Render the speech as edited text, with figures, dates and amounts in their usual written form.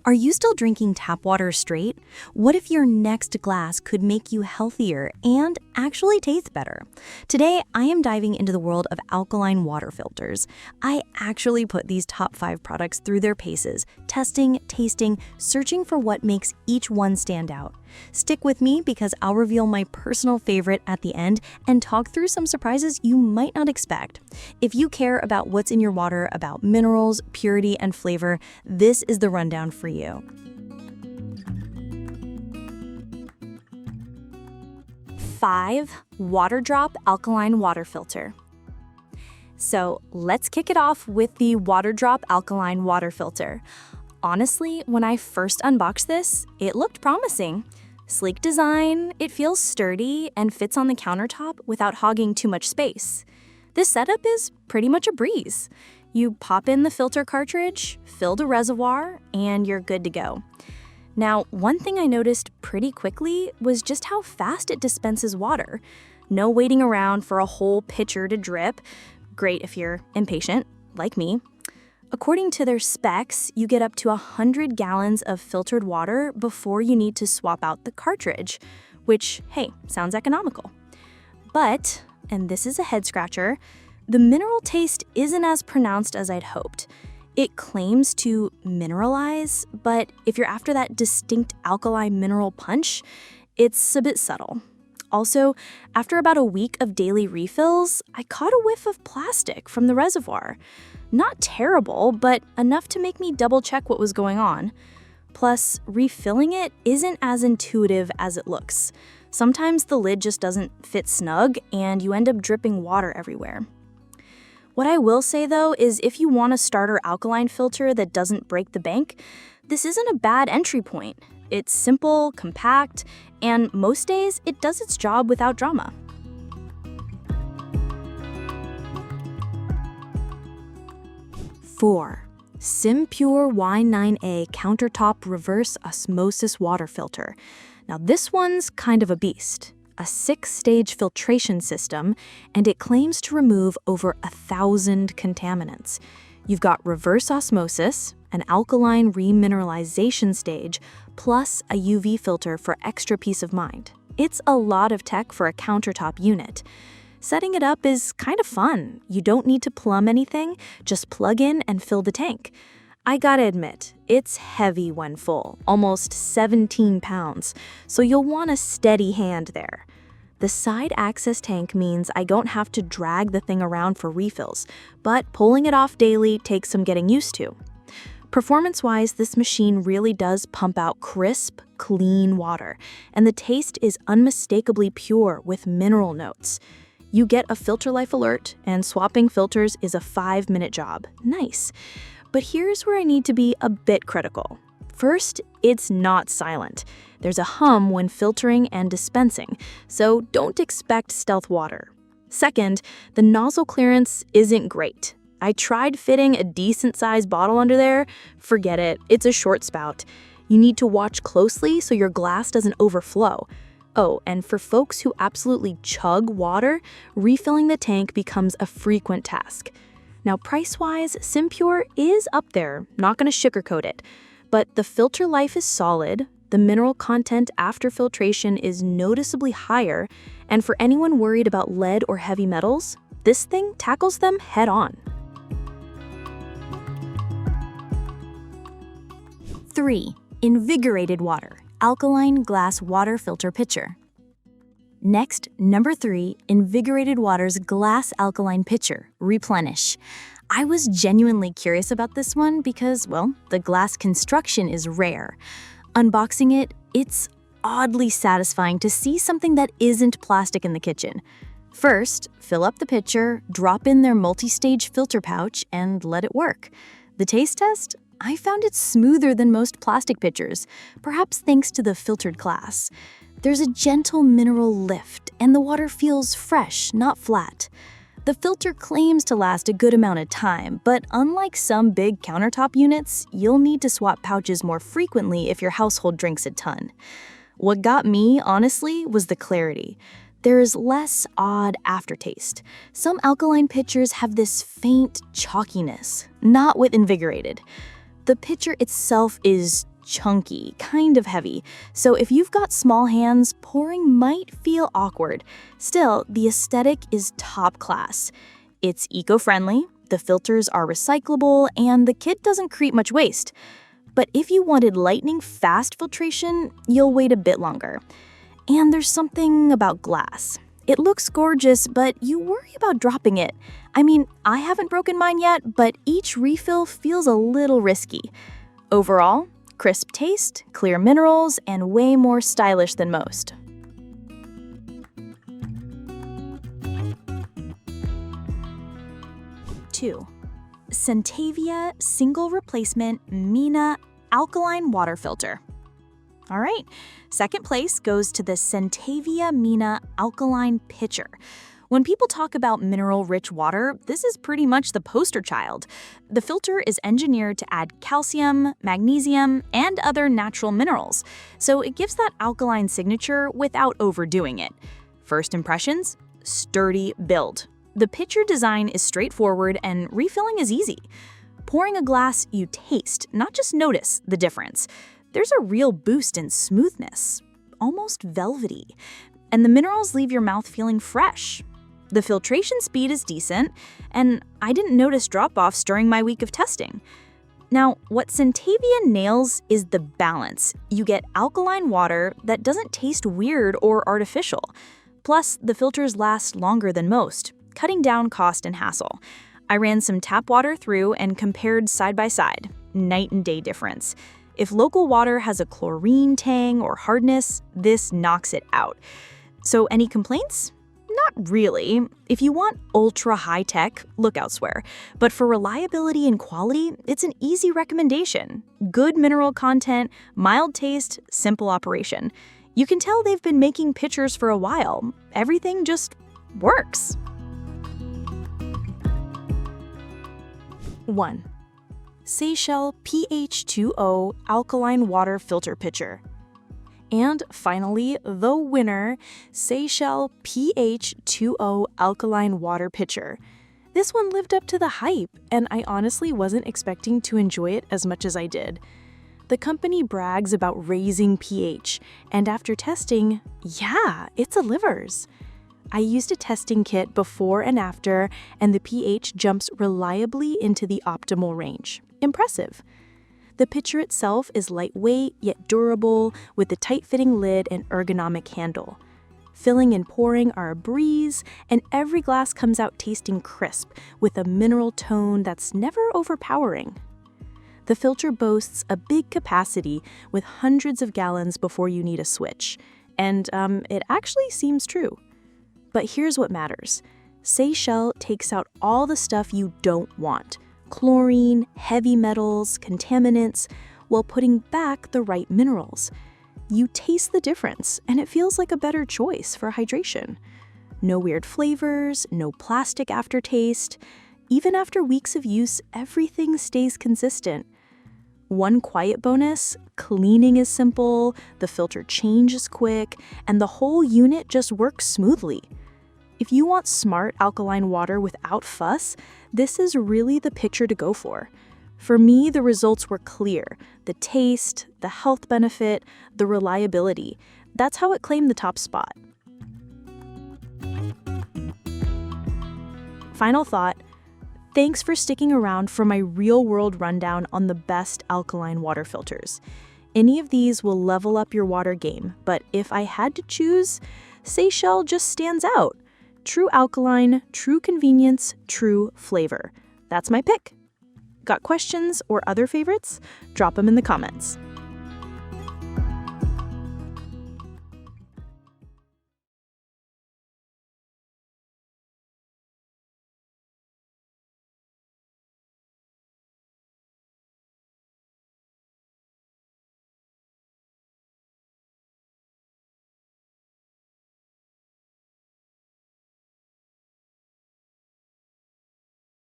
Are you still drinking tap water straight? What if your next glass could make you healthier and actually taste better? Today, I am diving into the world of alkaline water filters. I actually put these top 5 products through their paces, testing, tasting, searching for what makes each one stand out. Stick with me because I'll reveal my personal favorite at the end and talk through some surprises you might not expect. If you care about what's in your water, about minerals, purity, and flavor, this is the rundown for you. 5. Waterdrop Alkaline Water Filter. So let's kick it off with the Waterdrop Alkaline Water Filter. Honestly, when I first unboxed this, it looked promising. Sleek design, it feels sturdy and fits on the countertop without hogging too much space. This setup is pretty much a breeze. You pop in the filter cartridge, fill the reservoir, and you're good to go. Now, one thing I noticed pretty quickly was just how fast it dispenses water. No waiting around for a whole pitcher to drip. Great if you're impatient, like me. According to their specs, you get up to 100 gallons of filtered water before you need to swap out the cartridge, which, hey, sounds economical. But, and this is a head scratcher, the mineral taste isn't as pronounced as I'd hoped. It claims to mineralize, but if you're after that distinct alkaline mineral punch, it's a bit subtle. Also, after about a week of daily refills, I caught a whiff of plastic from the reservoir. Not terrible, but enough to make me double-check what was going on. Plus, refilling it isn't as intuitive as it looks. Sometimes the lid just doesn't fit snug, and you end up dripping water everywhere. What I will say, though, is if you want a starter alkaline filter that doesn't break the bank, this isn't a bad entry point. It's simple, compact, and most days it does its job without drama. 4. SimPure Y9A Countertop Reverse Osmosis Water Filter. Now this one's kind of a beast. A 6-stage filtration system, and it claims to remove over 1,000 contaminants. You've got reverse osmosis, an alkaline remineralization stage, plus a UV filter for extra peace of mind. It's a lot of tech for a countertop unit. Setting it up is kind of fun. You don't need to plumb anything, just plug in and fill the tank. I gotta admit, it's heavy when full, almost 17 pounds, so you'll want a steady hand there. The side access tank means I don't have to drag the thing around for refills, but pulling it off daily takes some getting used to. Performance-wise, this machine really does pump out crisp, clean water, and the taste is unmistakably pure with mineral notes. You get a filter life alert, and swapping filters is a 5-minute job. Nice. But here's where I need to be a bit critical. First, it's not silent. There's a hum when filtering and dispensing, so don't expect stealth water. Second, the nozzle clearance isn't great. I tried fitting a decent-sized bottle under there. Forget it, it's a short spout. You need to watch closely so your glass doesn't overflow. Oh, and for folks who absolutely chug water, refilling the tank becomes a frequent task. Now, price-wise, SimPure is up there, not gonna sugarcoat it. But the filter life is solid, the mineral content after filtration is noticeably higher, and for anyone worried about lead or heavy metals, this thing tackles them head-on. 3. Invigorated Water Alkaline Glass Water Filter Pitcher. Next, number 3, Invigorated Water's Glass Alkaline Pitcher, Replenish. I was genuinely curious about this one because, well, the glass construction is rare. Unboxing it, it's oddly satisfying to see something that isn't plastic in the kitchen. First, fill up the pitcher, drop in their multi-stage filter pouch, and let it work. The taste test? I found it smoother than most plastic pitchers, perhaps thanks to the filtered glass. There's a gentle mineral lift, and the water feels fresh, not flat. The filter claims to last a good amount of time, but unlike some big countertop units, you'll need to swap pouches more frequently if your household drinks a ton. What got me, honestly, was the clarity. There is less odd aftertaste. Some alkaline pitchers have this faint chalkiness, not with Invigorated. The pitcher itself is chunky, kind of heavy. So if you've got small hands, pouring might feel awkward. Still, the aesthetic is top class. It's eco-friendly, the filters are recyclable, and the kit doesn't create much waste. But if you wanted lightning fast filtration, you'll wait a bit longer. And there's something about glass. It looks gorgeous, but you worry about dropping it. I mean, I haven't broken mine yet, but each refill feels a little risky. Overall, crisp taste, clear minerals, and way more stylish than most. Two, Santevia Single Replacement MINA Alkaline Water Filter. All right, second place goes to the Santevia MINA Alkaline Pitcher. When people talk about mineral-rich water, this is pretty much the poster child. The filter is engineered to add calcium, magnesium, and other natural minerals, so it gives that alkaline signature without overdoing it. First impressions? Sturdy build. The pitcher design is straightforward and refilling is easy. Pouring a glass, you taste, not just notice, the difference. There's a real boost in smoothness, almost velvety, and the minerals leave your mouth feeling fresh. The filtration speed is decent, and I didn't notice drop-offs during my week of testing. Now, what Santevia nails is the balance. You get alkaline water that doesn't taste weird or artificial. Plus, the filters last longer than most, cutting down cost and hassle. I ran some tap water through and compared side by side. Night and day difference. If local water has a chlorine tang or hardness, this knocks it out. So any complaints? Not really. If you want ultra high tech, look elsewhere. But for reliability and quality, it's an easy recommendation. Good mineral content, mild taste, simple operation. You can tell they've been making pitchers for a while. Everything just works. 1. Seychelle pH2O Alkaline Water Filter Pitcher. And finally, the winner, Seychelle pH2O Alkaline Water Pitcher. This one lived up to the hype, and I honestly wasn't expecting to enjoy it as much as I did. The company brags about raising pH, and after testing, yeah, it delivers. I used a testing kit before and after, and the pH jumps reliably into the optimal range. Impressive. The pitcher itself is lightweight yet durable, with a tight-fitting lid and ergonomic handle. Filling and pouring are a breeze, and every glass comes out tasting crisp, with a mineral tone that's never overpowering. The filter boasts a big capacity with hundreds of gallons before you need a switch, and it actually seems true. But here's what matters. Seychelle takes out all the stuff you don't want: chlorine, heavy metals, contaminants, while putting back the right minerals. You taste the difference, and it feels like a better choice for hydration. No weird flavors, no plastic aftertaste. Even after weeks of use, everything stays consistent. One quiet bonus: cleaning is simple, the filter change is quick, and the whole unit just works smoothly. If you want smart alkaline water without fuss, this is really the pitcher to go for. For me, the results were clear: the taste, the health benefit, the reliability. That's how it claimed the top spot. Final thought: thanks for sticking around for my real-world rundown on the best alkaline water filters. Any of these will level up your water game, but if I had to choose, Seychelle just stands out. True alkaline, true convenience, true flavor. That's my pick. Got questions or other favorites? Drop them in the comments.